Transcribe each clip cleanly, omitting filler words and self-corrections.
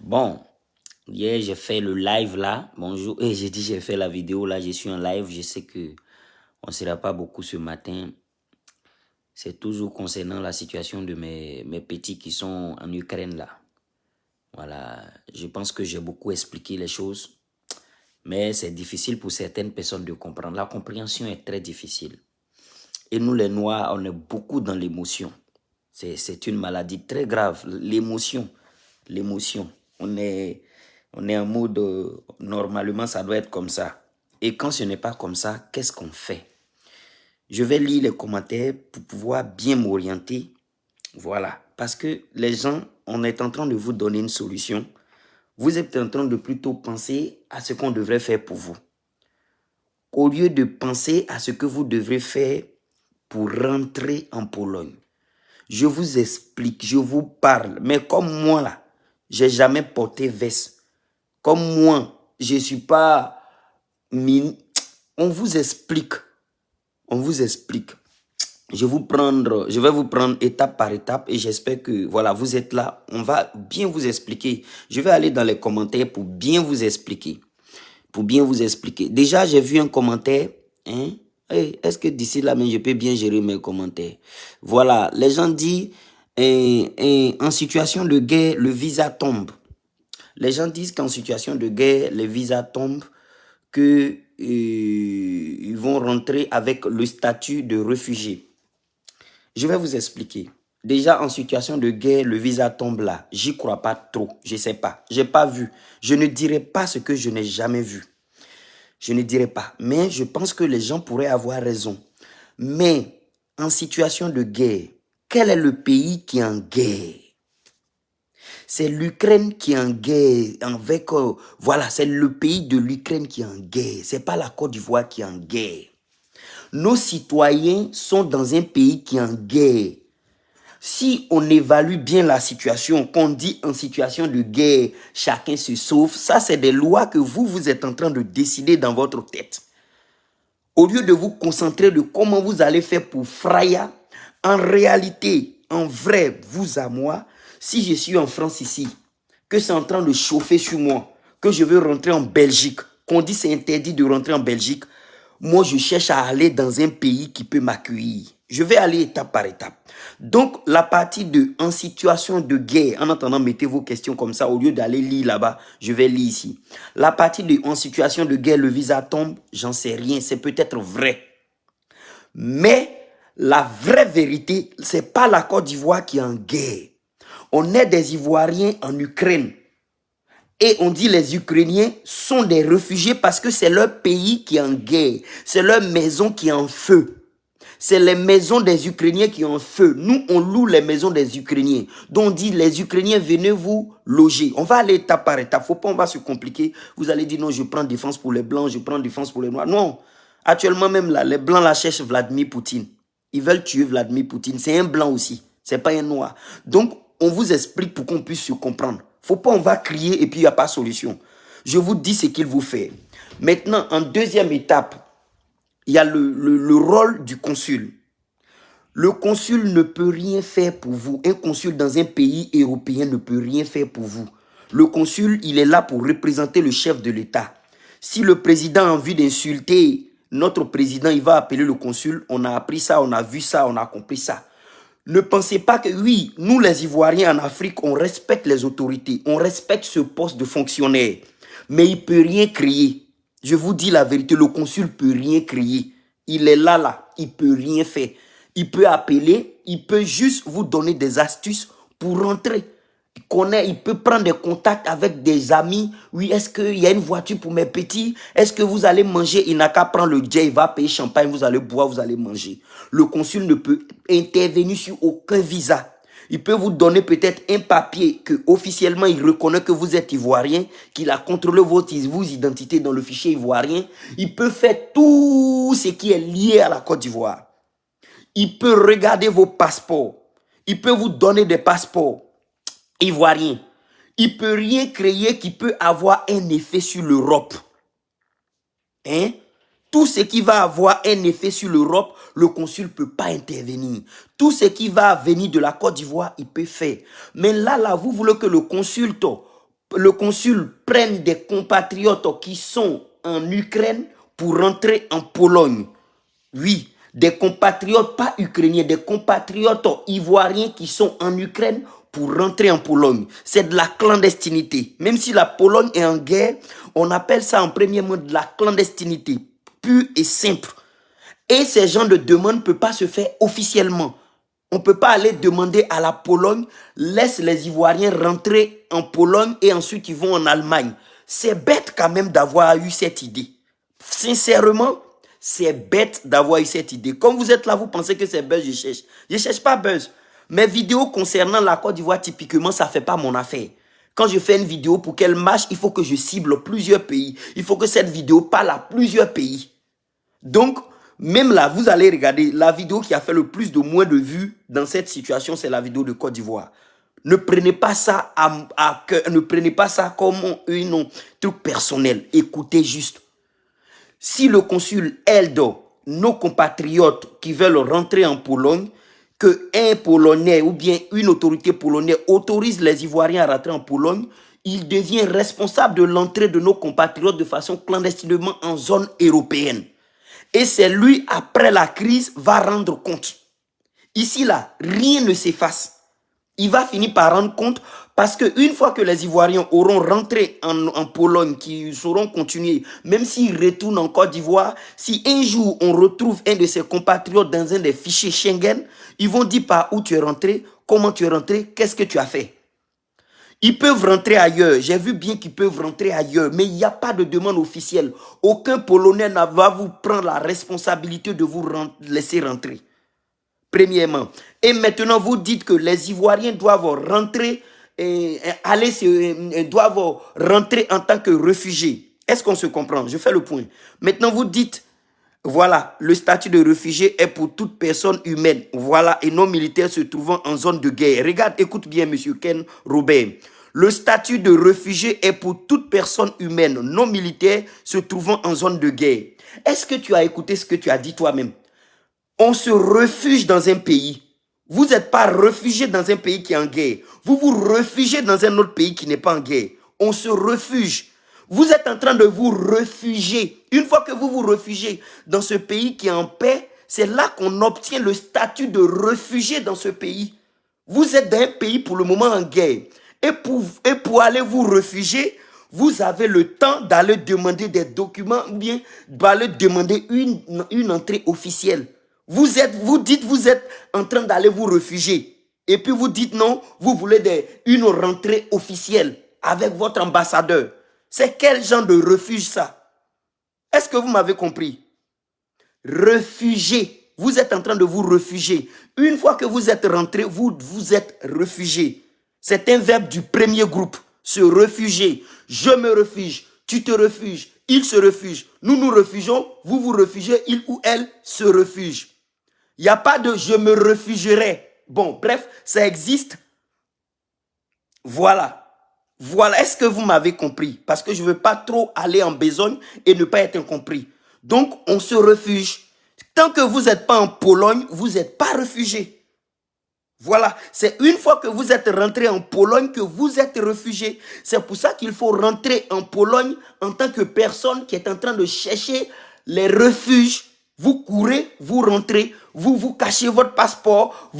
Bon, hier j'ai fait le live là. Bonjour. Et j'ai dit j'ai fait la vidéo là. Je suis en live. Je sais que on ne sera pas beaucoup ce matin. C'est toujours concernant la situation de mes petits qui sont en Ukraine là. Voilà. Je pense que j'ai beaucoup expliqué les choses. Mais c'est difficile pour certaines personnes de comprendre. La compréhension est très difficile. Et nous les Noirs, on est beaucoup dans l'émotion. C'est une maladie très grave. L'émotion. L'émotion. On est en mode, normalement, ça doit être comme ça. Et quand ce n'est pas comme ça, qu'est-ce qu'on fait? Je vais lire les commentaires pour pouvoir bien m'orienter. Voilà. Parce que les gens, on est en train de vous donner une solution. Vous êtes en train de plutôt penser à ce qu'on devrait faire pour vous. Au lieu de penser à ce que vous devrez faire pour rentrer en Pologne. Je vous explique, je vous parle. Mais comme moi là, j'ai jamais porté veste. Comme moi, je ne suis pas mine. On vous explique. On vous explique. Je vais vous prendre étape par étape et j'espère que voilà, vous êtes là. On va bien vous expliquer. Je vais aller dans les commentaires pour bien vous expliquer. Pour bien vous expliquer. Déjà, j'ai vu un commentaire. Hein? Hey, est-ce que d'ici là, je peux bien gérer mes commentaires? Voilà, les gens disent en situation de guerre, le visa tombe. Les gens disent qu'en situation de guerre, les visas tombent, qu'ils vont rentrer avec le statut de réfugié. Je vais vous expliquer. Déjà, en situation de guerre, le visa tombe là. J'y crois pas trop. Je sais pas. J'ai pas vu. Je ne dirai pas ce que je n'ai jamais vu. Je ne dirai pas. Mais je pense que les gens pourraient avoir raison. Mais en situation de guerre, quel est le pays qui est en guerre? C'est l'Ukraine qui est en guerre avec... voilà, c'est le pays de l'Ukraine qui est en guerre. Ce n'est pas la Côte d'Ivoire qui est en guerre. Nos citoyens sont dans un pays qui est en guerre. Si on évalue bien la situation, qu'on dit en situation de guerre, chacun se sauve, ça c'est des lois que vous êtes en train de décider dans votre tête. Au lieu de vous concentrer de comment vous allez faire pour Fraya, en réalité, en vrai, vous à moi, si je suis en France ici, que c'est en train de chauffer sur moi, que je veux rentrer en Belgique, qu'on dit c'est interdit de rentrer en Belgique, moi je cherche à aller dans un pays qui peut m'accueillir. Je vais aller étape par étape. Donc la partie de en situation de guerre, en attendant mettez vos questions comme ça, au lieu d'aller lire là-bas, je vais lire ici. La partie de en situation de guerre, le visa tombe, j'en sais rien, c'est peut-être vrai. Mais la vraie vérité, c'est pas la Côte d'Ivoire qui est en guerre. On est des Ivoiriens en Ukraine. Et on dit les Ukrainiens sont des réfugiés parce que c'est leur pays qui est en guerre. C'est leur maison qui est en feu. C'est les maisons des Ukrainiens qui ont en feu. Nous, on loue les maisons des Ukrainiens. Donc on dit les Ukrainiens, venez vous loger. On va aller étape par étape. Faut pas, on va se compliquer. Vous allez dire non, je prends défense pour les Blancs, je prends défense pour les Noirs. Non. Actuellement même là, les Blancs la cherchent Vladimir Poutine. Ils veulent tuer Vladimir Poutine. C'est un Blanc aussi. C'est pas un Noir. Donc, on vous explique pour qu'on puisse se comprendre. Faut pas, on va crier et puis il n'y a pas de solution. Je vous dis ce qu'il vous fait. Maintenant, en deuxième étape, il y a le rôle du consul. Le consul ne peut rien faire pour vous. Un consul dans un pays européen ne peut rien faire pour vous. Le consul, il est là pour représenter le chef de l'État. Si le président a envie d'insulter notre président, il va appeler le consul. On a appris ça, on a vu ça, on a compris ça. Ne pensez pas que oui, nous les Ivoiriens en Afrique, on respecte les autorités, on respecte ce poste de fonctionnaire. Mais il ne peut rien crier. Je vous dis la vérité, le consul ne peut rien crier. Il est là, il ne peut rien faire. Il peut appeler, il peut juste vous donner des astuces pour rentrer. Il peut prendre des contacts avec des amis. Oui, est-ce qu'il y a une voiture pour mes petits? Est-ce que vous allez manger? Il n'a qu'à prendre le jet, il va payer champagne, vous allez boire, vous allez manger. Le consul ne peut intervenir sur aucun visa. Il peut vous donner peut-être un papier que officiellement il reconnaît que vous êtes ivoirien, qu'il a contrôlé votre identité dans le fichier ivoirien. Il peut faire tout ce qui est lié à la Côte d'Ivoire. Il peut regarder vos passeports. Il peut vous donner des passeports ivoiriens. Il ne peut rien créer qui peut avoir un effet sur l'Europe. Hein? Tout ce qui va avoir un effet sur l'Europe, le consul ne peut pas intervenir. Tout ce qui va venir de la Côte d'Ivoire, il peut faire. Mais là, vous voulez que le consul le consul prenne des compatriotes qui sont en Ukraine pour rentrer en Pologne. Oui, des compatriotes, pas ukrainiens, des compatriotes ivoiriens qui sont en Ukraine pour rentrer en Pologne. C'est de la clandestinité. Même si la Pologne est en guerre, on appelle ça en premier mot de la clandestinité, pure et simple. Et ces gens de demande ne peuvent pas se faire officiellement. On ne peut pas aller demander à la Pologne, laisse les Ivoiriens rentrer en Pologne et ensuite ils vont en Allemagne. C'est bête quand même d'avoir eu cette idée. Sincèrement, c'est bête d'avoir eu cette idée. Comme vous êtes là, vous pensez que c'est buzz, je cherche. Je ne cherche pas buzz. Mes vidéos concernant la Côte d'Ivoire, typiquement, ça ne fait pas mon affaire. Quand je fais une vidéo pour qu'elle marche, il faut que je cible plusieurs pays. Il faut que cette vidéo parle à plusieurs pays. Donc, même là, vous allez regarder la vidéo qui a fait le plus de moins de vues dans cette situation, c'est la vidéo de Côte d'Ivoire. Ne prenez pas ça à cœur, ne prenez pas ça comme un truc personnel. Écoutez juste. Si le consul aide nos compatriotes qui veulent rentrer en Pologne, que un Polonais ou bien une autorité polonaise autorise les Ivoiriens à rentrer en Pologne, il devient responsable de l'entrée de nos compatriotes de façon clandestinement en zone européenne. Et c'est lui, après la crise, va rendre compte. Ici, là, rien ne s'efface. Il va finir par rendre compte parce qu'une fois que les Ivoiriens auront rentré en Pologne, qui sauront continuer, même s'ils retournent en Côte d'Ivoire, si un jour on retrouve un de ses compatriotes dans un des fichiers Schengen, ils vont dire par où tu es rentré, comment tu es rentré, qu'est-ce que tu as fait. Ils peuvent rentrer ailleurs. J'ai vu bien qu'ils peuvent rentrer ailleurs, mais il n'y a pas de demande officielle. Aucun Polonais ne va vous prendre la responsabilité de vous laisser rentrer. Premièrement. Et maintenant, vous dites que les Ivoiriens doivent rentrer, doivent rentrer en tant que réfugiés. Est-ce qu'on se comprend? Je fais le point. Maintenant, vous dites, voilà, le statut de réfugié est pour toute personne humaine, voilà, et non militaire se trouvant en zone de guerre. Regarde, écoute bien, monsieur Ken Robert. Le statut de réfugié est pour toute personne humaine, non militaire, se trouvant en zone de guerre. Est-ce que tu as écouté ce que tu as dit toi-même? On se refuge dans un pays. Vous n'êtes pas réfugié dans un pays qui est en guerre. Vous vous réfugiez dans un autre pays qui n'est pas en guerre. On se refuge. Vous êtes en train de vous réfugier. Une fois que vous vous réfugiez dans ce pays qui est en paix, c'est là qu'on obtient le statut de réfugié dans ce pays. Vous êtes dans un pays pour le moment en guerre. Et pour aller vous réfugier, vous avez le temps d'aller demander des documents ou bien d'aller demander une entrée officielle. Vous dites vous êtes en train d'aller vous réfugier. Et puis vous dites non, vous voulez une rentrée officielle avec votre ambassadeur. C'est quel genre de refuge ça? Est-ce que vous m'avez compris? Réfugié. Vous êtes en train de vous réfugier. Une fois que vous êtes rentré, vous êtes réfugié. C'est un verbe du premier groupe. Se réfugier. Je me réfugie. Tu te refuges. Il se refuge. Nous nous réfugions. Vous vous réfugiez. Il ou elle se refuge. Il n'y a pas de je me réfugierai. Bon, bref, ça existe. Voilà. Voilà. Est-ce que vous m'avez compris? Parce que je ne veux pas trop aller en besogne et ne pas être incompris. Donc, on se refuge. Tant que vous n'êtes pas en Pologne, vous n'êtes pas réfugié. Voilà. C'est une fois que vous êtes rentré en Pologne que vous êtes réfugié. C'est pour ça qu'il faut rentrer en Pologne en tant que personne qui est en train de chercher les refuges. Vous courez, vous rentrez, vous cachez votre passeport,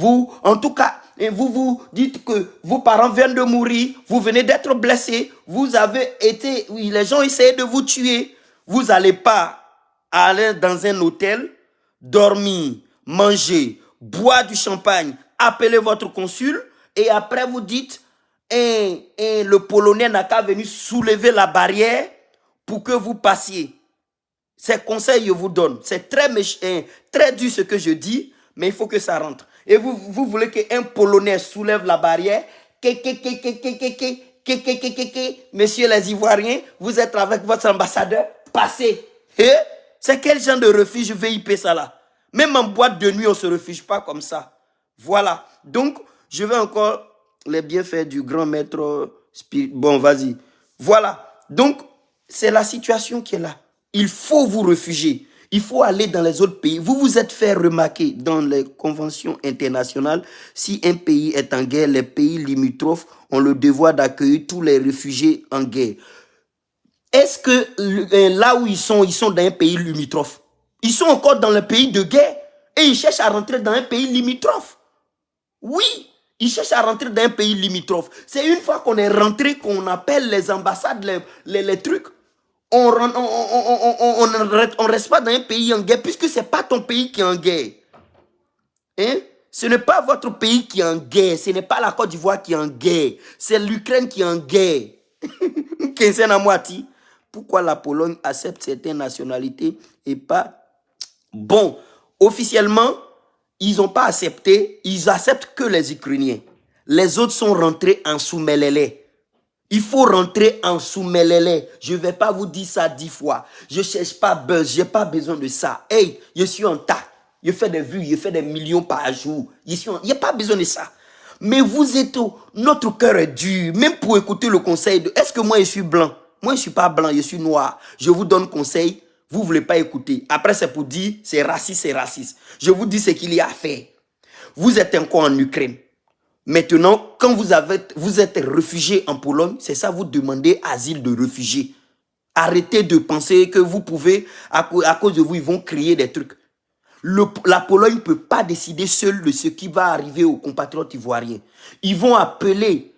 en tout cas, vous dites que vos parents viennent de mourir, vous venez d'être blessés, les gens essayaient de vous tuer. Vous n'allez pas aller dans un hôtel, dormir, manger, boire du champagne, appeler votre consul et après vous dites, le Polonais n'a qu'à venir soulever la barrière pour que vous passiez. Ces conseils, je vous donne. C'est très dur ce que je dis, mais il faut que ça rentre. Et vous voulez qu'un Polonais soulève la barrière. Messieurs les Ivoiriens, vous êtes avec votre ambassadeur, passez. C'est quel genre de refuge VIP ça là? Même en boîte de nuit, on ne se refuge pas comme ça. Voilà. Donc, je vais encore les bienfaits du grand maître spirit. Bon, vas-y. Voilà. Donc, c'est la situation qui est là. Il faut vous réfugier. Il faut aller dans les autres pays. Vous vous êtes fait remarquer dans les conventions internationales, si un pays est en guerre, les pays limitrophes ont le devoir d'accueillir tous les réfugiés en guerre. Est-ce que là où ils sont dans un pays limitrophe? Ils sont encore dans le pays de guerre et ils cherchent à rentrer dans un pays limitrophe. Oui, ils cherchent à rentrer dans un pays limitrophe. C'est une fois qu'on est rentré qu'on appelle les ambassades, les trucs. On ne reste pas dans un pays en guerre puisque ce n'est pas ton pays qui est en guerre. Hein? Ce n'est pas votre pays qui est en guerre. Ce n'est pas la Côte d'Ivoire qui est en guerre. C'est l'Ukraine qui est en guerre. Pourquoi la Pologne accepte certaines nationalités et pas... Bon, officiellement, ils n'ont pas accepté. Ils acceptent que les Ukrainiens. Les autres sont rentrés en sous-mêlélé. Il faut rentrer en sous-mêlélé. Je ne vais pas vous dire ça 10 fois. Je ne cherche pas buzz. Je n'ai pas besoin de ça. Hey, je suis en tas. Je fais des vues. Je fais des millions par jour. Il n'y a pas besoin de ça. Mais vous êtes... Notre cœur est dur. Même pour écouter le conseil de... Est-ce que moi, je suis blanc? Moi, je ne suis pas blanc. Je suis noir. Je vous donne conseil. Vous ne voulez pas écouter. Après, c'est pour dire c'est raciste, c'est raciste. Je vous dis ce qu'il y a à faire. Vous êtes encore en Ukraine. Maintenant, quand vous êtes réfugié en Pologne, c'est ça, vous demandez asile de réfugié. Arrêtez de penser que vous pouvez, à cause de vous, ils vont créer des trucs. La Pologne ne peut pas décider seule de ce qui va arriver aux compatriotes ivoiriens. Ils vont appeler,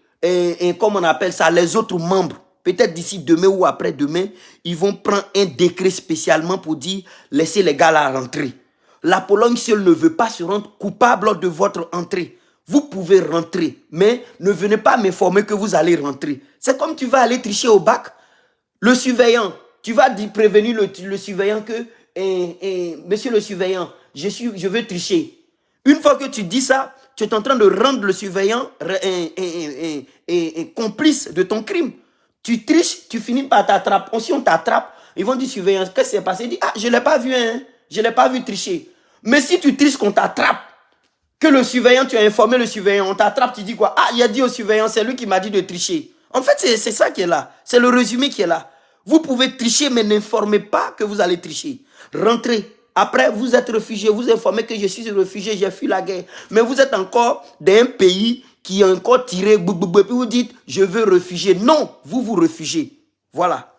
comme on appelle ça, les autres membres. Peut-être d'ici demain ou après-demain, ils vont prendre un décret spécialement pour dire laissez les gars là rentrer. La Pologne seule ne veut pas se rendre coupable de votre entrée. Vous pouvez rentrer, mais ne venez pas m'informer que vous allez rentrer. C'est comme tu vas aller tricher au bac. Le surveillant, tu vas prévenir le surveillant que, monsieur le surveillant, je veux tricher. Une fois que tu dis ça, tu es en train de rendre le surveillant complice de ton crime. Tu triches, tu finis par t'attraper. Si on t'attrape, ils vont dire surveillant, qu'est-ce qui s'est passé? Il dit, ah, je ne l'ai pas vu, hein. Je ne l'ai pas vu tricher. Mais si tu triches qu'on t'attrape, que le surveillant, tu as informé le surveillant, on t'attrape, tu dis quoi? Ah, il a dit au surveillant, c'est lui qui m'a dit de tricher. En fait, c'est ça qui est là. C'est le résumé qui est là. Vous pouvez tricher, mais n'informez pas que vous allez tricher. Rentrez. Après, vous êtes réfugié, vous informez que je suis réfugié, j'ai fui la guerre. Mais vous êtes encore dans un pays qui est encore tiré, puis vous dites, je veux réfugier. Non, vous vous réfugiez. Voilà.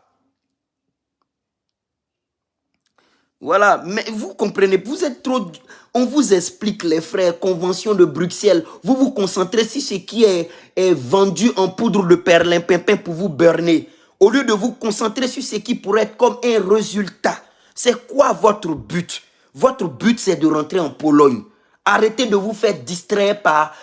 Voilà, mais vous comprenez, vous êtes trop... On vous explique, les frères, convention de Bruxelles. Vous vous concentrez sur ce qui est vendu en poudre de perlimpinpin pour vous burner. Au lieu de vous concentrer sur ce qui pourrait être comme un résultat. C'est quoi votre but? Votre but, c'est de rentrer en Pologne. Arrêtez de vous faire distraire par...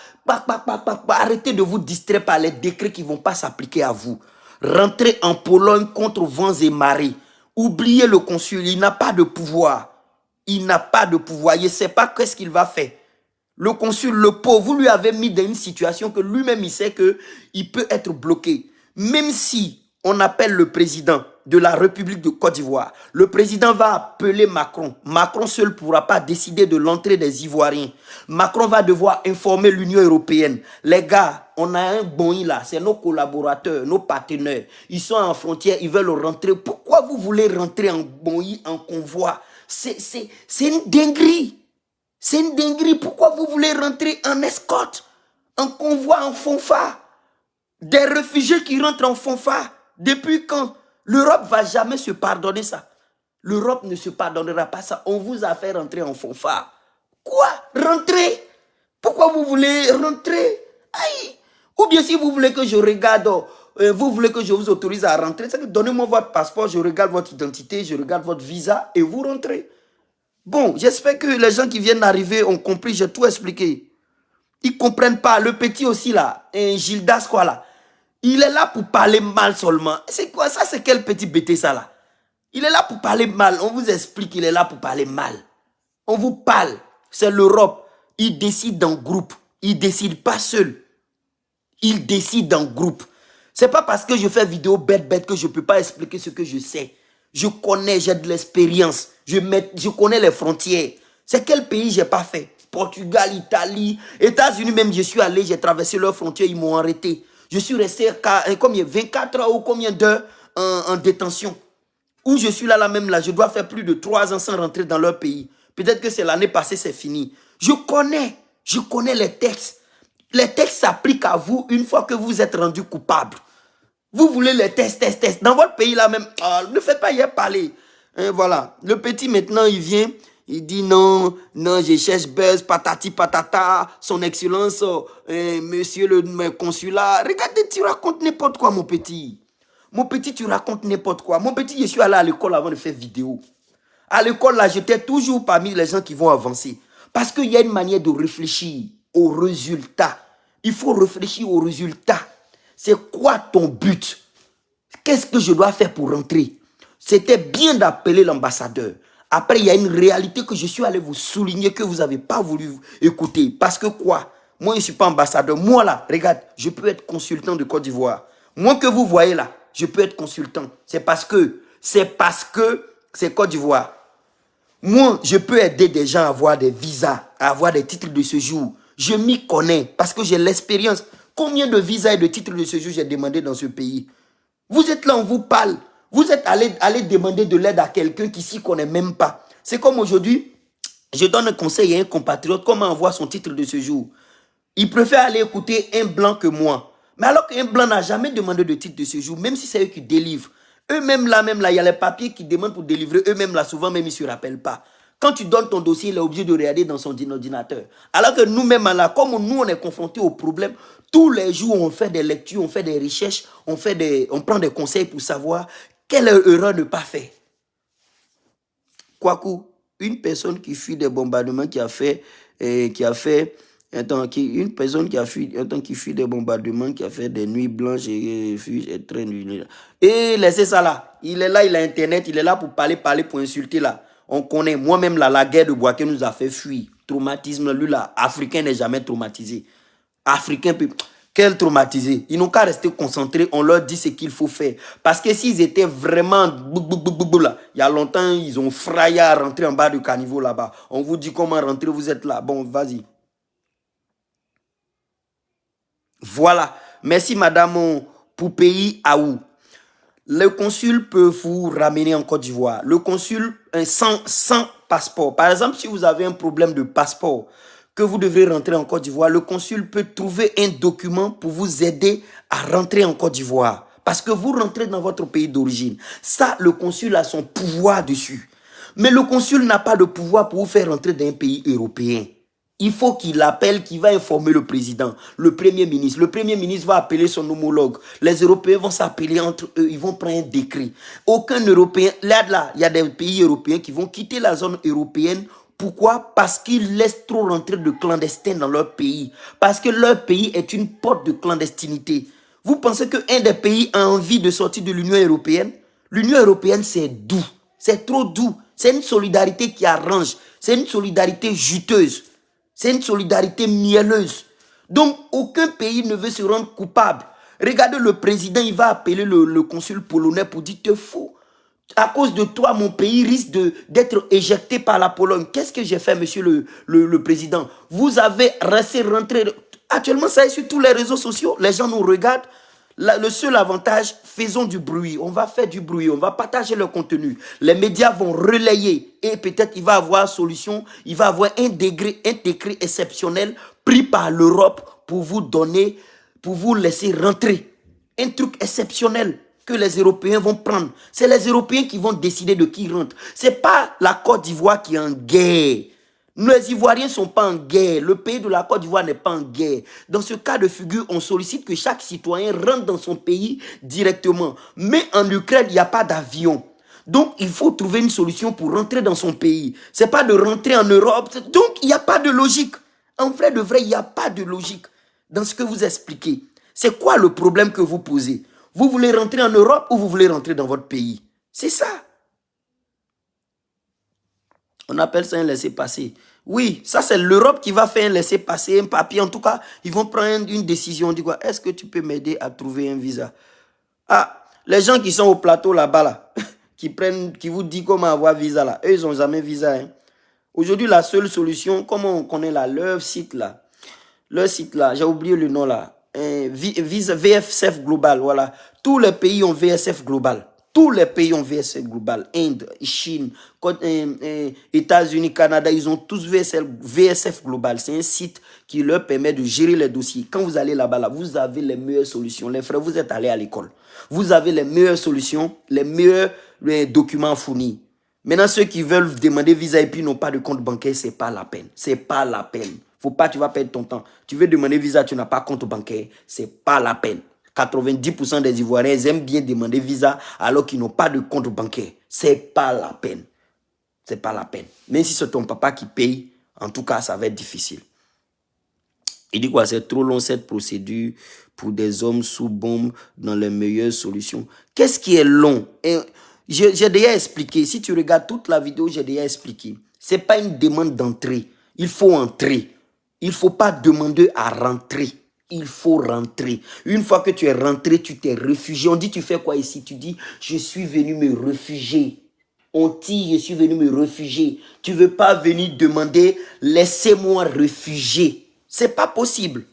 Arrêtez de vous distraire par les décrets qui ne vont pas s'appliquer à vous. Rentrez en Pologne contre vents et marées. Oubliez le consul, il n'a pas de pouvoir. Il n'a pas de pouvoir. Il ne sait pas qu'est-ce qu'il va faire. Le consul, le pauvre, vous lui avez mis dans une situation que lui-même, il sait qu'il peut être bloqué. Même si on appelle le président de la République de Côte d'Ivoire, le président va appeler Macron. Macron seul ne pourra pas décider de l'entrée des Ivoiriens. Macron va devoir informer l'Union européenne. Les gars, on a un bon là, c'est nos collaborateurs, nos partenaires. Ils sont en frontière, ils veulent rentrer. Pourquoi vous voulez rentrer en Bonny, en convoi? C'est une dinguerie. C'est une dinguerie. Pourquoi vous voulez rentrer en escorte, en convoi, en fanfare? Des réfugiés qui rentrent en fanfare. Depuis quand? L'Europe ne va jamais se pardonner ça. L'Europe ne se pardonnera pas ça. On vous a fait rentrer en fanfare. Quoi? Rentrer? Pourquoi vous voulez rentrer? Aïe! Ou bien si vous voulez que je regarde, vous voulez que je vous autorise à rentrer, c'est que donnez-moi votre passeport, je regarde votre identité, je regarde votre visa et vous rentrez. Bon, j'espère que les gens qui viennent d'arriver ont compris, j'ai tout expliqué. Ils ne comprennent pas. Le petit aussi là, Gildas quoi là, il est là pour parler mal seulement. C'est quoi ça? C'est quel petit bêté ça là? Il est là pour parler mal. On vous explique qu'il est là pour parler mal. On vous parle. C'est l'Europe. Il décide en groupe. Il ne décide pas seul. Il décide en groupe. Ce n'est pas parce que je fais vidéo bête que je ne peux pas expliquer ce que je sais. Je connais, j'ai de l'expérience. Je connais les frontières. C'est quel pays je n'ai pas fait? Portugal, Italie, États-Unis même, je suis allé, j'ai traversé leurs frontières, ils m'ont arrêté. Je suis resté combien, 24 heures ou combien d'heures en détention. où je suis là même là, je dois faire plus de 3 ans sans rentrer dans leur pays. Peut-être que c'est l'année passée, c'est fini. Je connais les textes. Les textes s'appliquent à vous une fois que vous êtes rendu coupable. Vous voulez les tests. Dans votre pays là même, ne faites pas hier parler. Hein, voilà. Le petit maintenant, il vient, il dit non, je cherche buzz, patati patata, son excellence, monsieur le consulat. Regardez, tu racontes n'importe quoi, mon petit. Mon petit, tu racontes n'importe quoi. Mon petit, je suis allé à l'école avant de faire vidéo. À l'école, là, j'étais toujours parmi les gens qui vont avancer. Parce qu'il y a une manière de réfléchir aux résultats. Il faut réfléchir aux résultats. C'est quoi ton but? Qu'est-ce que je dois faire pour rentrer? C'était bien d'appeler l'ambassadeur. Après, il y a une réalité que je suis allé vous souligner que vous n'avez pas voulu écouter. Parce que quoi? Moi, je ne suis pas ambassadeur. Moi, là, regarde, je peux être consultant de Côte d'Ivoire. Moi que vous voyez là, je peux être consultant. C'est parce que c'est Côte d'Ivoire. Moi, je peux aider des gens à avoir des visas, à avoir des titres de séjour. Je m'y connais parce que j'ai l'expérience. Combien de visas et de titres de séjour j'ai demandé dans ce pays? Vous êtes là, on vous parle. Vous êtes allé demander de l'aide à quelqu'un qui s'y connaît même pas. C'est comme aujourd'hui, je donne un conseil à un compatriote comment avoir son titre de séjour. Il préfère aller écouter un blanc que moi. Mais alors qu'un blanc n'a jamais demandé de titre de séjour, même si c'est eux qui délivrent. Eux-mêmes là, il y a les papiers qui demandent pour délivrer. Eux-mêmes là, souvent même, ils ne se rappellent pas. Quand tu donnes ton dossier, il est obligé de regarder dans son ordinateur. Alors que nous-mêmes là, comme nous, on est confrontés au problème, tous les jours, on fait des lectures, on fait des recherches, on prend des conseils pour savoir quelle erreur ne pas faire. Quoique, une personne qui fuit des bombardements, une personne qui fuit des bombardements, qui a fait des nuits blanches et très nuit. Et laissez ça là. Il est là, il a internet, il est là pour parler, pour insulter là. On connaît, moi-même là, la guerre de Bouaké nous a fait fuir. Traumatisme, lui là, Africain n'est jamais traumatisé. Africain, quel traumatisé. Ils n'ont qu'à rester concentrés, on leur dit ce qu'il faut faire. Parce que s'ils étaient vraiment là, il y a longtemps, ils ont fraillé à rentrer en bas du caniveau là-bas. On vous dit comment rentrer, vous êtes là. Bon, vas-y. Voilà. Merci, madame Poupéi Aou. Le consul peut vous ramener en Côte d'Ivoire. Le consul sans passeport. Par exemple, si vous avez un problème de passeport, que vous devrez rentrer en Côte d'Ivoire, le consul peut trouver un document pour vous aider à rentrer en Côte d'Ivoire. Parce que vous rentrez dans votre pays d'origine. Ça, le consul a son pouvoir dessus. Mais le consul n'a pas de pouvoir pour vous faire rentrer dans un pays européen. Il faut qu'il appelle, qu'il va informer le président, le premier ministre. Le premier ministre va appeler son homologue. Les Européens vont s'appeler entre eux, ils vont prendre un décret. Aucun Européen, là, il y a des pays européens qui vont quitter la zone européenne. Pourquoi? Parce qu'ils laissent trop rentrer de clandestins dans leur pays. Parce que leur pays est une porte de clandestinité. Vous pensez qu'un des pays a envie de sortir de l'Union européenne? L'Union européenne, c'est doux. C'est trop doux. C'est une solidarité qui arrange. C'est une solidarité juteuse. C'est une solidarité mielleuse. Donc, aucun pays ne veut se rendre coupable. Regardez le président, il va appeler le consul polonais pour dire « T'es fou. À cause de toi, mon pays risque d'être éjecté par la Pologne. » Qu'est-ce que j'ai fait, monsieur le président? Vous avez resté rentré. Actuellement, ça est sur tous les réseaux sociaux. Les gens nous regardent. Le seul avantage, faisons du bruit. On va faire du bruit, on va partager le contenu. Les médias vont relayer et peut-être il va avoir solution, il va avoir un décret exceptionnel pris par l'Europe pour vous donner, pour vous laisser rentrer. Un truc exceptionnel que les Européens vont prendre. C'est les Européens qui vont décider de qui rentre. Ce n'est pas la Côte d'Ivoire qui est en guerre. Les Ivoiriens ne sont pas en guerre. Le pays de la Côte d'Ivoire n'est pas en guerre. Dans ce cas de figure, on sollicite que chaque citoyen rentre dans son pays directement. Mais en Ukraine, il n'y a pas d'avion. Donc, il faut trouver une solution pour rentrer dans son pays. Ce n'est pas de rentrer en Europe. Donc, il n'y a pas de logique. En vrai de vrai, il n'y a pas de logique dans ce que vous expliquez. C'est quoi le problème que vous posez? Vous voulez rentrer en Europe ou vous voulez rentrer dans votre pays? C'est ça. On appelle ça un laissez-passer. Oui, ça c'est l'Europe qui va faire un laissez-passer, un papier. En tout cas, ils vont prendre une décision. On dit quoi? Est-ce que tu peux m'aider à trouver un visa? Ah, les gens qui sont au plateau là-bas, là, qui vous disent comment avoir visa là, eux, ils n'ont jamais visa. Hein. Aujourd'hui, la seule solution, comment on connaît là, leur site là, j'ai oublié le nom là, visa VFSF Global, voilà. Tous les pays ont VSF Global. Tous les pays ont VSF global. Inde, Chine, États-Unis, Canada, ils ont tous VSF global. C'est un site qui leur permet de gérer les dossiers. Quand vous allez là-bas, là, vous avez les meilleures solutions. Les frères, vous êtes allés à l'école. Vous avez les meilleures solutions, les meilleurs documents fournis. Maintenant, ceux qui veulent demander visa et puis n'ont pas de compte bancaire, c'est pas la peine. C'est pas la peine. Faut pas, tu vas perdre ton temps. Tu veux demander visa, tu n'as pas compte bancaire, c'est pas la peine. 90% des Ivoiriens aiment bien demander visa alors qu'ils n'ont pas de compte bancaire. C'est pas la peine. C'est pas la peine. Même si c'est ton papa qui paye, en tout cas, ça va être difficile. Il dit quoi? C'est trop long cette procédure pour des hommes sous bombe dans les meilleures solutions. Qu'est-ce qui est long? J'ai déjà expliqué. Si tu regardes toute la vidéo, j'ai déjà expliqué. Ce n'est pas une demande d'entrée. Il faut entrer. Il ne faut pas demander à rentrer. Il faut rentrer. Une fois que tu es rentré, tu t'es réfugié. On dit, tu fais quoi ici? Tu dis, je suis venu me réfugier. On dit, je suis venu me réfugier. Tu ne veux pas venir demander, laissez-moi réfugier. Ce n'est pas possible.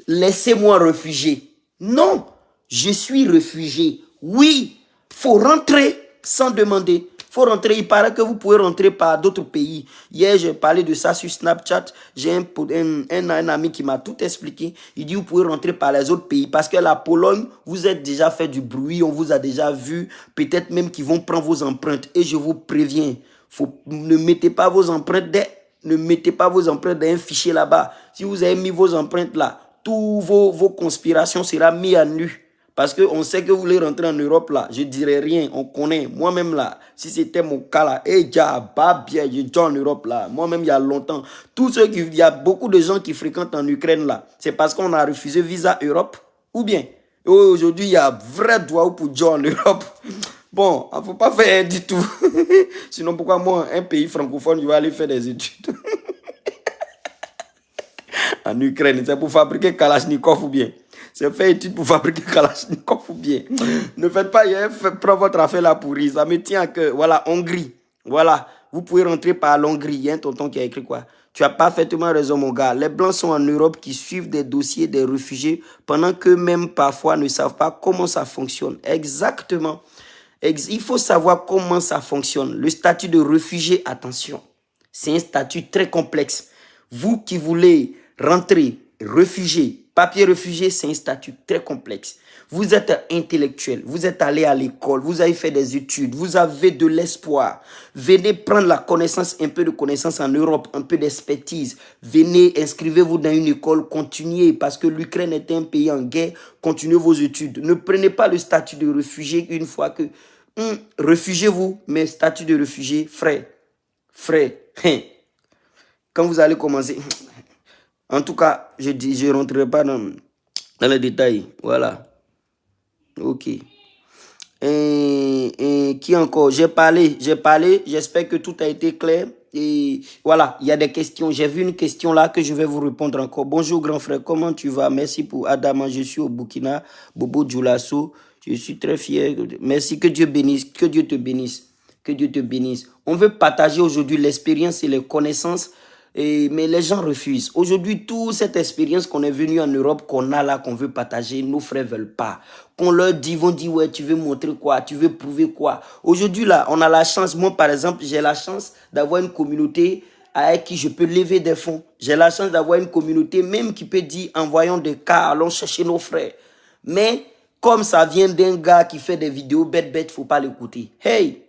Laissez-moi réfugier. Non, je suis réfugié. Oui, il faut rentrer sans demander. Il faut rentrer. Il paraît que vous pouvez rentrer par d'autres pays. Hier, j'ai parlé de ça sur Snapchat. J'ai un ami qui m'a tout expliqué. Il dit, vous pouvez rentrer par les autres pays. Parce que la Pologne, vous êtes déjà fait du bruit. On vous a déjà vu. Peut-être même qu'ils vont prendre vos empreintes. Et je vous préviens, ne mettez pas vos empreintes dans un fichier là-bas. Si vous avez mis vos empreintes là, toutes vos conspirations seront mises à nu. Parce qu'on sait que vous voulez rentrer en Europe là. Je ne dirais rien, on connaît. Moi-même là, si c'était mon cas là, bien, je suis en Europe là. Moi-même, il y a longtemps. Il y a beaucoup de gens qui fréquentent en Ukraine là. C'est parce qu'on a refusé visa Europe. Ou bien, aujourd'hui, il y a vrai droit pour John en Europe. Bon, il ne faut pas faire du tout. Sinon, pourquoi moi, un pays francophone, je vais aller faire des études en Ukraine? C'est pour fabriquer Kalachnikov ou bien? C'est faire étude pour fabriquer Kalachnikov ou bien? Ne faites pas, prendre votre affaire là pourrie. Ça me tient à cœur. Voilà, Hongrie. Voilà, vous pouvez rentrer par l'Hongrie. Il y a un tonton qui a écrit quoi? Tu as parfaitement raison, mon gars. Les Blancs sont en Europe qui suivent des dossiers des réfugiés pendant qu'eux-mêmes, parfois, ne savent pas comment ça fonctionne. Exactement. Il faut savoir comment ça fonctionne. Le statut de réfugié, attention, c'est un statut très complexe. Vous qui voulez rentrer, réfugié, papier réfugié, c'est un statut très complexe. Vous êtes intellectuel, vous êtes allé à l'école, vous avez fait des études, vous avez de l'espoir. Venez prendre la connaissance, un peu de connaissance en Europe, un peu d'expertise. Venez, inscrivez-vous dans une école, continuez, parce que l'Ukraine est un pays en guerre, continuez vos études. Ne prenez pas le statut de réfugié une fois que... réfugiez-vous, mais statut de réfugié, frère, quand vous allez commencer... En tout cas, je ne rentrerai pas dans les détails. Voilà. Ok. Qui encore? J'ai parlé. J'espère que tout a été clair. Et voilà, il y a des questions. J'ai vu une question là que je vais vous répondre encore. Bonjour grand frère, comment tu vas? Merci pour Adama, je suis au Burkina, Bobo Djoulasso. Je suis très fier. Merci, que Dieu bénisse, que Dieu te bénisse. Que Dieu te bénisse. On veut partager aujourd'hui l'expérience et les connaissances. Mais les gens refusent. Aujourd'hui, toute cette expérience qu'on est venu en Europe, qu'on a là, qu'on veut partager, nos frères ne veulent pas. Qu'on leur dit, ils vont dire, ouais, tu veux montrer quoi? Tu veux prouver quoi? Aujourd'hui, là, on a la chance. Moi, par exemple, j'ai la chance d'avoir une communauté avec qui je peux lever des fonds. J'ai la chance d'avoir une communauté même qui peut dire, envoyons des cas, allons chercher nos frères. Mais comme ça vient d'un gars qui fait des vidéos bêtes, il ne faut pas l'écouter. Hey!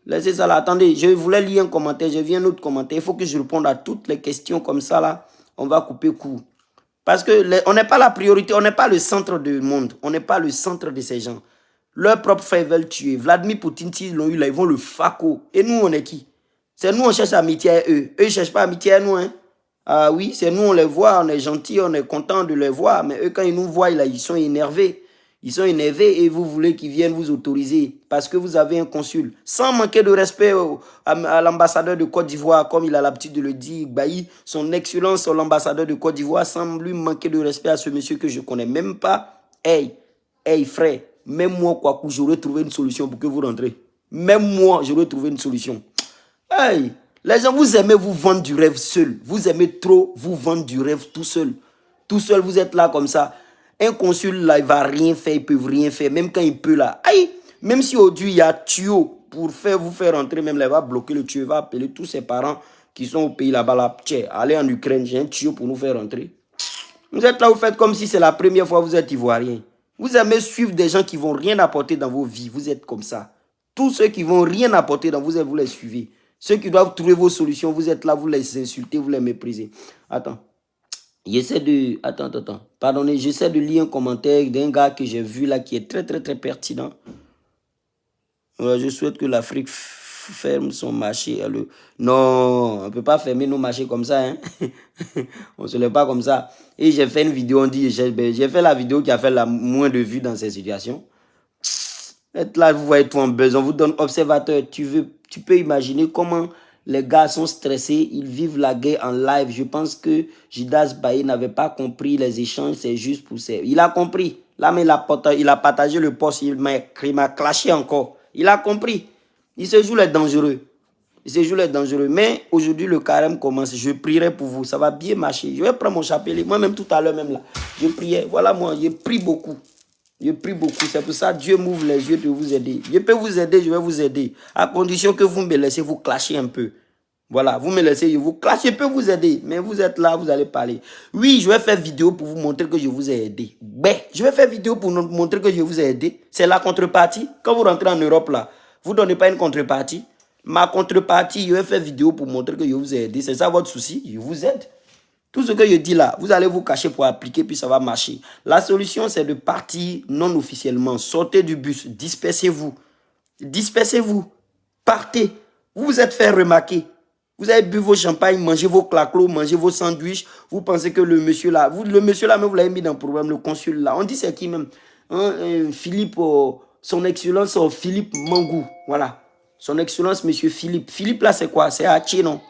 Laissez ça là. Attendez, je voulais lire un commentaire. Je viens un autre commentaire. Il faut que je réponde à toutes les questions comme ça là. On va couper court. Parce que on n'est pas la priorité. On n'est pas le centre du monde. On n'est pas le centre de ces gens. Leurs propres frères veulent tuer. Vladimir Poutine, s'ils l'ont eu là, ils vont le faco. Et nous, on est qui? C'est nous, on cherche amitié à eux. Eux, ils ne cherchent pas amitié à nous. Hein? Ah oui, c'est nous, on les voit. On est gentils, on est content de les voir. Mais eux, quand ils nous voient, là, ils sont énervés. Ils sont énervés et vous voulez qu'ils viennent vous autoriser parce que vous avez un consul. Sans manquer de respect à l'ambassadeur de Côte d'Ivoire, comme il a l'habitude de le dire, Bailly, son excellence, l'ambassadeur de Côte d'Ivoire, sans lui manquer de respect à ce monsieur que je ne connais même pas. Hey, frère, même moi, quoi, j'aurais trouvé une solution pour que vous rentrez. Même moi, j'aurais trouvé une solution. Hey, les gens, vous aimez vous vendre du rêve seul. Vous aimez trop vous vendre du rêve tout seul. Tout seul, vous êtes là comme ça. Un consul, là, il ne va rien faire, il ne peut rien faire. Même quand il peut, là. Aïe, Même si aujourd'hui, il y a tuyau pour vous faire rentrer, même là, il va bloquer le tuyau, il va appeler tous ses parents qui sont au pays là-bas, là, tiens, allez en Ukraine, j'ai un tuyau pour nous faire rentrer. Vous êtes là, vous faites comme si c'est la première fois que vous êtes ivoirien. Vous aimez suivre des gens qui ne vont rien apporter dans vos vies. Vous êtes comme ça. Tous ceux qui ne vont rien apporter dans vous les suivez. Ceux qui doivent trouver vos solutions, vous êtes là, vous les insultez, vous les méprisez. Attends. J'essaie de... Attends. Pardonnez, j'essaie de lire un commentaire d'un gars que j'ai vu là qui est très, très, très pertinent. Je souhaite que l'Afrique ferme son marché. Non, on ne peut pas fermer nos marchés comme ça. Hein? On ne se lève pas comme ça. Et j'ai fait une vidéo, on dit, j'ai fait la vidéo qui a fait la moins de vues dans ces situations. Être là, vous voyez tout en besoin. On vous donne observateur. Tu peux imaginer comment les gars sont stressés. Ils vivent la guerre en live. Je pense que Judas Baye n'avait pas compris les échanges. C'est juste pour ça. Il a compris. Là, mais il a partagé le post. Il m'a clashé encore. Il a compris. Il se joue les dangereux. Il se joue les dangereux. Mais aujourd'hui, le carême commence. Je prierai pour vous. Ça va bien marcher. Je vais prendre mon chapelet. Moi-même, tout à l'heure, même là, je priais. Voilà, moi, je prie beaucoup. Je prie beaucoup. C'est pour ça que Dieu m'ouvre les yeux de vous aider. Je peux vous aider, je vais vous aider. À condition que vous me laissez vous clasher un peu. Voilà, vous me laissez, je vous clash, je peux vous aider. Mais vous êtes là, vous allez parler. Oui, je vais faire vidéo pour vous montrer que je vous ai aidé. Ben, je vais faire vidéo pour vous montrer que je vous ai aidé. C'est la contrepartie. Quand vous rentrez en Europe, là, vous ne donnez pas une contrepartie. Ma contrepartie, je vais faire vidéo pour montrer que je vous ai aidé. C'est ça votre souci, je vous aide. Tout ce que je dis là, vous allez vous cacher pour appliquer, puis ça va marcher. La solution, c'est de partir non officiellement. Sortez du bus, dispersez-vous. Dispersez-vous. Partez. Vous vous êtes fait remarquer. Vous avez bu vos champagnes, mangé vos claclos, mangé vos sandwichs. Vous pensez que le monsieur là, même vous l'avez mis dans le problème, le consul là. On dit c'est qui même Philippe, son excellence Philippe Mangou. Voilà. Son excellence monsieur Philippe. Philippe là c'est quoi? C'est Haché non?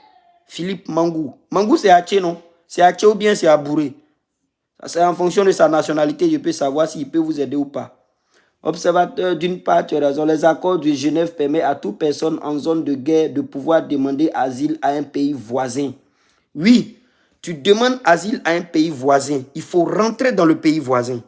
Philippe Mangou. Mangou c'est Haché non? C'est Haché ou bien c'est Abouré? C'est en fonction de sa nationalité, je peux savoir s'il peut vous aider ou pas. Observateur, d'une part, tu as raison, les accords de Genève permettent à toute personne en zone de guerre de pouvoir demander asile à un pays voisin. Oui, tu demandes asile à un pays voisin. Il faut rentrer dans le pays voisin.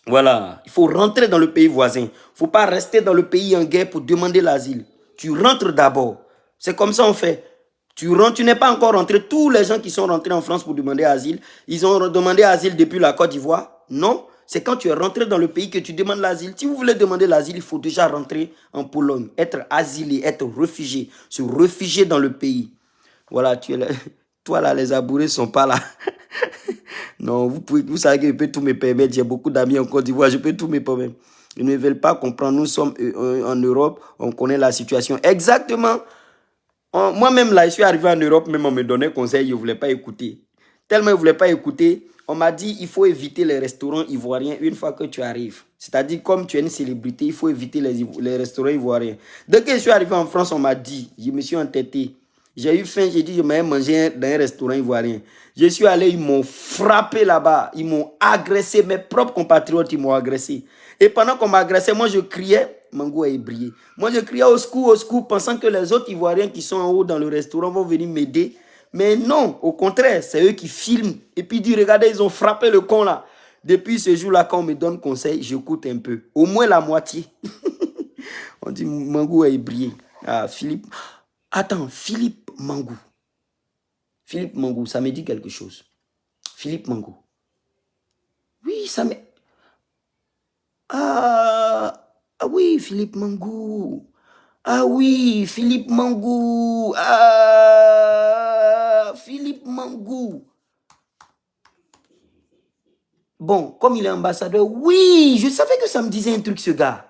Voilà, il faut rentrer dans le pays voisin. Il ne faut pas rester dans le pays en guerre pour demander l'asile. Tu rentres d'abord. C'est comme ça on fait. Tu rentres, tu n'es pas encore rentré. Tous les gens qui sont rentrés en France pour demander asile, ils ont demandé asile depuis la Côte d'Ivoire. Non, c'est quand tu es rentré dans le pays que tu demandes l'asile. Si vous voulez demander l'asile, il faut déjà rentrer en Pologne, être asilé, être réfugié, se réfugier dans le pays. Voilà, tu es là. Toi là, les abourés ne sont pas là. Non, vous savez que je peux tout me permettre. J'ai beaucoup d'amis en Côte d'Ivoire, je peux tout me permettre. Ils ne veulent pas comprendre. Nous sommes en Europe, on connaît la situation. Exactement. Moi-même, là, je suis arrivé en Europe, même on me donnait conseil, je ne voulais pas écouter. Tellement je ne voulais pas écouter, on m'a dit il faut éviter les restaurants ivoiriens une fois que tu arrives. C'est-à-dire, comme tu es une célébrité, il faut éviter les restaurants ivoiriens. Dès que je suis arrivé en France, on m'a dit, je me suis entêté. J'ai eu faim, j'ai dit je m'allais manger dans un restaurant ivoirien. Je suis allé, ils m'ont frappé là-bas, ils m'ont agressé, mes propres compatriotes, ils m'ont agressé. Et pendant qu'on m'agressait, moi je criais. Mangou a brillé. Moi, je criais au secours, pensant que les autres Ivoiriens qui sont en haut dans le restaurant vont venir m'aider. Mais non, au contraire, c'est eux qui filment. Et puis, ils disent, regardez, ils ont frappé le con là. Depuis ce jour-là, quand on me donne conseil, j'écoute un peu. Au moins la moitié. On dit, Mangou a brillé. Ah, Philippe. Attends, Philippe Mangou. Philippe Mangou, ça me dit quelque chose. Philippe Mangou. Oui, ça me... Ah oui, Philippe Mangou. Ah oui, Philippe Mangou. Ah, Philippe Mangou. Bon, comme il est ambassadeur, oui, je savais que ça me disait un truc, ce gars.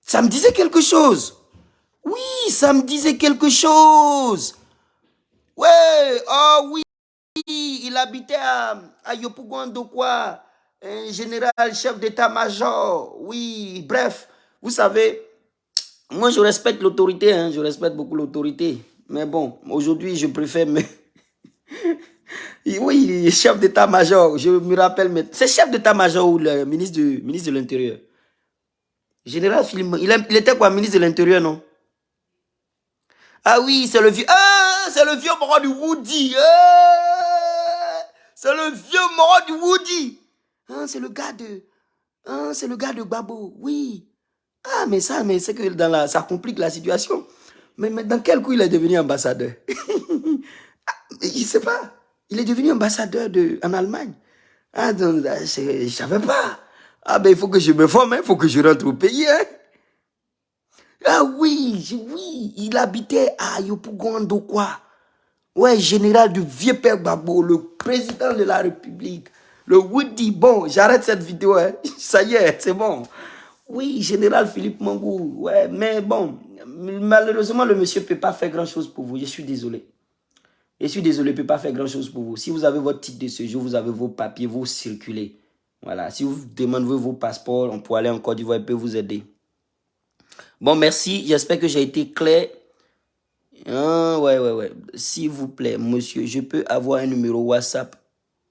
Ça me disait quelque chose. Oui, ça me disait quelque chose. Ouais, ah oui, il habitait à Yopougon quoi, un général, chef d'état-major. Oui, bref, vous savez... Moi, je respecte l'autorité, hein, je respecte beaucoup l'autorité. Mais bon, aujourd'hui, je préfère me... Oui, chef d'état-major, je me rappelle. Mais... C'est chef d'état-major ou le ministre de l'Intérieur? Général Philippe, il était quoi, ministre de l'Intérieur, non? Ah oui, c'est le vieux... Ah, c'est le vieux mort du Woody. Ah, c'est le vieux mort du Woody. Ah, c'est le gars de... Ah, c'est le gars de Babo, oui. Ah, mais c'est que ça complique la situation. Mais dans quel coup il est devenu ambassadeur? Je ne sais pas. Il est devenu ambassadeur en Allemagne. Ah, donc, je ne savais pas. Ah, ben, il faut que je me forme, il faut que je rentre au pays. Hein. Ah oui, oui, il habitait à Yopougondo, quoi. Ouais, général du vieux père Gbagbo, le président de la République. Le Woody, bon, j'arrête cette vidéo, hein. Ça y est, c'est bon. Oui, général Philippe Mangou, ouais, mais bon, malheureusement, le monsieur ne peut pas faire grand-chose pour vous, je suis désolé. Je suis désolé, il ne peut pas faire grand-chose pour vous. Si vous avez votre titre de séjour, vous avez vos papiers, vous circulez. Voilà, si vous demandez vos passeports, on peut aller en Côte d'Ivoire, il peut vous aider. Bon, merci, j'espère que j'ai été clair. Ah, ouais. S'il vous plaît, monsieur, je peux avoir un numéro WhatsApp?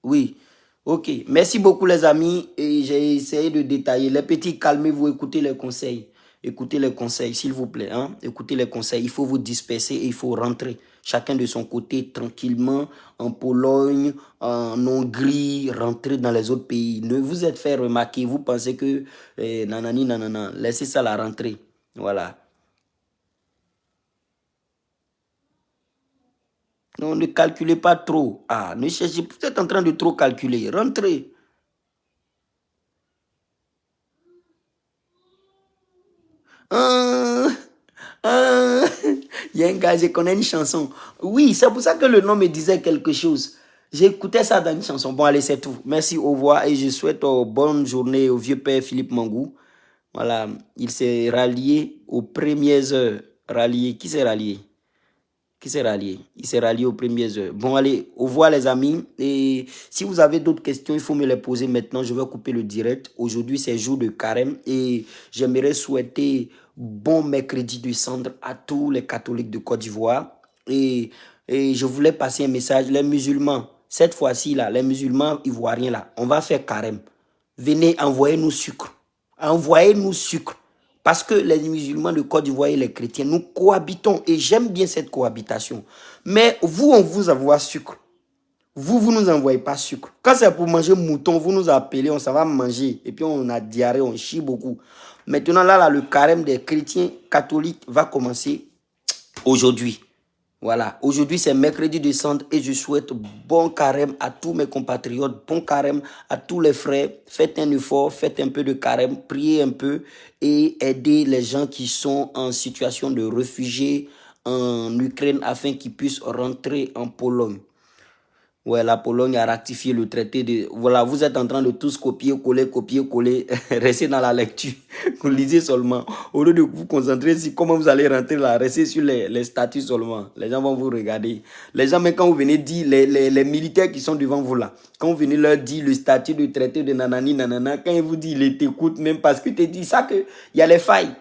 Oui. Ok. Merci beaucoup, les amis. Et j'ai essayé de détailler. Les petits, calmez-vous, écoutez les conseils. Écoutez les conseils, s'il vous plaît. Hein? Écoutez les conseils. Il faut vous disperser et il faut rentrer. Chacun de son côté, tranquillement, en Pologne, en Hongrie, rentrer dans les autres pays. Ne vous êtes fait remarquer. Vous pensez que nanani, nanana. Laissez ça la rentrée. Voilà. Non, ne calculez pas trop. Ah, ne cherchez, vous êtes en train de trop calculer. Rentrez. Ah, ah. Il y a un gars, je connais une chanson. Oui, c'est pour ça que le nom me disait quelque chose. J'écoutais ça dans une chanson. Bon, allez, c'est tout. Merci, au revoir. Et je souhaite bonne journée au vieux père Philippe Mangou. Voilà, il s'est rallié aux premières heures. Rallié, qui s'est rallié? Qui s'est rallié? Il s'est rallié aux premières heures. Bon, allez, au revoir les amis. Et si vous avez d'autres questions, il faut me les poser maintenant. Je vais couper le direct. Aujourd'hui, c'est jour de carême. Et j'aimerais souhaiter bon mercredi de cendre à tous les catholiques de Côte d'Ivoire. Et je voulais passer un message. Les musulmans, cette fois-ci, là, les musulmans ivoiriens, là, on va faire carême. Venez, envoyez-nous sucre. Envoyez-nous sucre. Parce que les musulmans de Côte d'Ivoire et les chrétiens, nous cohabitons et j'aime bien cette cohabitation. Mais vous, on vous envoie sucre. Vous ne nous envoyez pas sucre. Quand c'est pour manger mouton, vous nous appelez, on s'en va manger. Et puis on a diarrhée, on chie beaucoup. Maintenant, là, le carême des chrétiens catholiques va commencer aujourd'hui. Voilà, aujourd'hui c'est mercredi de cendre et je souhaite bon carême à tous mes compatriotes, bon carême à tous les frères. Faites un effort, faites un peu de carême, priez un peu et aidez les gens qui sont en situation de réfugiés en Ukraine afin qu'ils puissent rentrer en Pologne. Ouais, la Pologne a ratifié le traité de... Voilà, vous êtes en train de tous copier-coller. Restez dans la lecture. Vous lisez seulement. Au lieu de vous concentrer sur comment vous allez rentrer là, restez sur les statuts seulement. Les gens vont vous regarder. Les gens, même quand vous venez dire, les militaires qui sont devant vous là, quand vous venez leur dire le statut de traité de nanani, nanana, quand ils vous disent, ils t'écoutent même parce que tu dis ça qu'il y a les failles.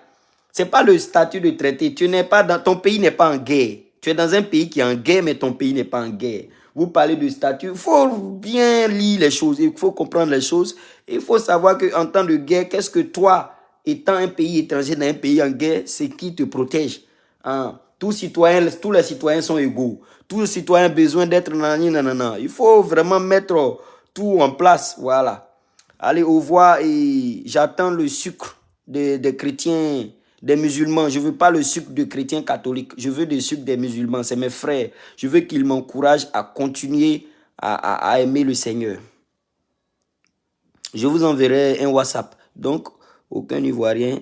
C'est pas le statut de traité. Tu n'es pas dans... Ton pays n'est pas en guerre. Tu es dans un pays qui est en guerre, mais ton pays n'est pas en guerre. Vous parlez de statut, il faut bien lire les choses, il faut comprendre les choses. Il faut savoir qu'en temps de guerre, qu'est-ce que toi, étant un pays étranger dans un pays en guerre, c'est qui te protège. Hein? Tous les citoyens sont égaux. Tous les citoyens ont besoin d'être nanana. Il faut vraiment mettre tout en place. Voilà. Allez, au revoir et j'attends le sucre des chrétiens, des musulmans. Je ne veux pas le sucre de chrétiens catholiques. Je veux le sucre des musulmans. C'est mes frères. Je veux qu'ils m'encouragent à continuer à aimer le Seigneur. Je vous enverrai un WhatsApp. Donc, aucun Ivoirien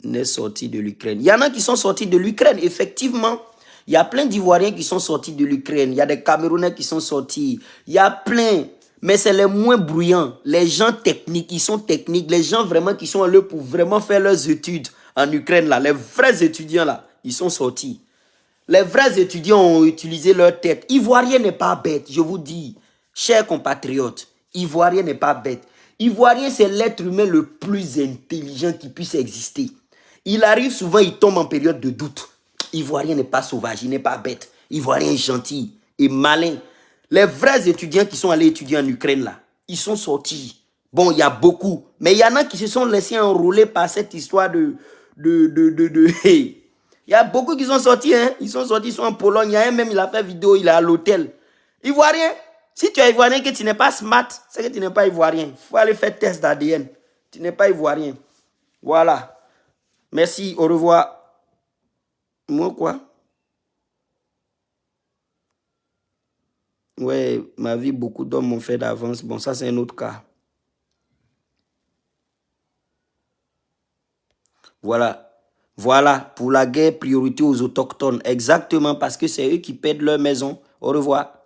n'est sorti de l'Ukraine. Il y en a qui sont sortis de l'Ukraine, effectivement. Il y a plein d'Ivoiriens qui sont sortis de l'Ukraine. Il y a des Camerounais qui sont sortis. Il y a plein. Mais c'est les moins bruyants. Les gens techniques, ils sont techniques. Les gens vraiment qui sont là pour vraiment faire leurs études en Ukraine, là. Les vrais étudiants, là, ils sont sortis. Les vrais étudiants ont utilisé leur tête. Ivoirien n'est pas bête, je vous dis. Chers compatriotes, Ivoirien n'est pas bête. Ivoirien, c'est l'être humain le plus intelligent qui puisse exister. Il arrive souvent, il tombe en période de doute. Ivoirien n'est pas sauvage, il n'est pas bête. Ivoirien est gentil et malin. Les vrais étudiants qui sont allés étudier en Ukraine, là, ils sont sortis. Bon, il y a beaucoup. Mais il y en a qui se sont laissés enrôler par cette histoire hey. Il y a beaucoup qui sont sortis, hein. Ils sont sortis, ils sont en Pologne. Il y a un même, il a fait vidéo, il est à l'hôtel. Ivoirien, si tu es Ivoirien que tu n'es pas smart, c'est que tu n'es pas Ivoirien. Il faut aller faire test d'ADN. Tu n'es pas Ivoirien. Voilà. Merci, au revoir. Moi, quoi? Ouais, ma vie, beaucoup d'hommes m'ont fait d'avance. Bon, ça, c'est un autre cas. Voilà. Voilà, pour la guerre, priorité aux autochtones. Exactement, parce que c'est eux qui perdent leur maison. Au revoir.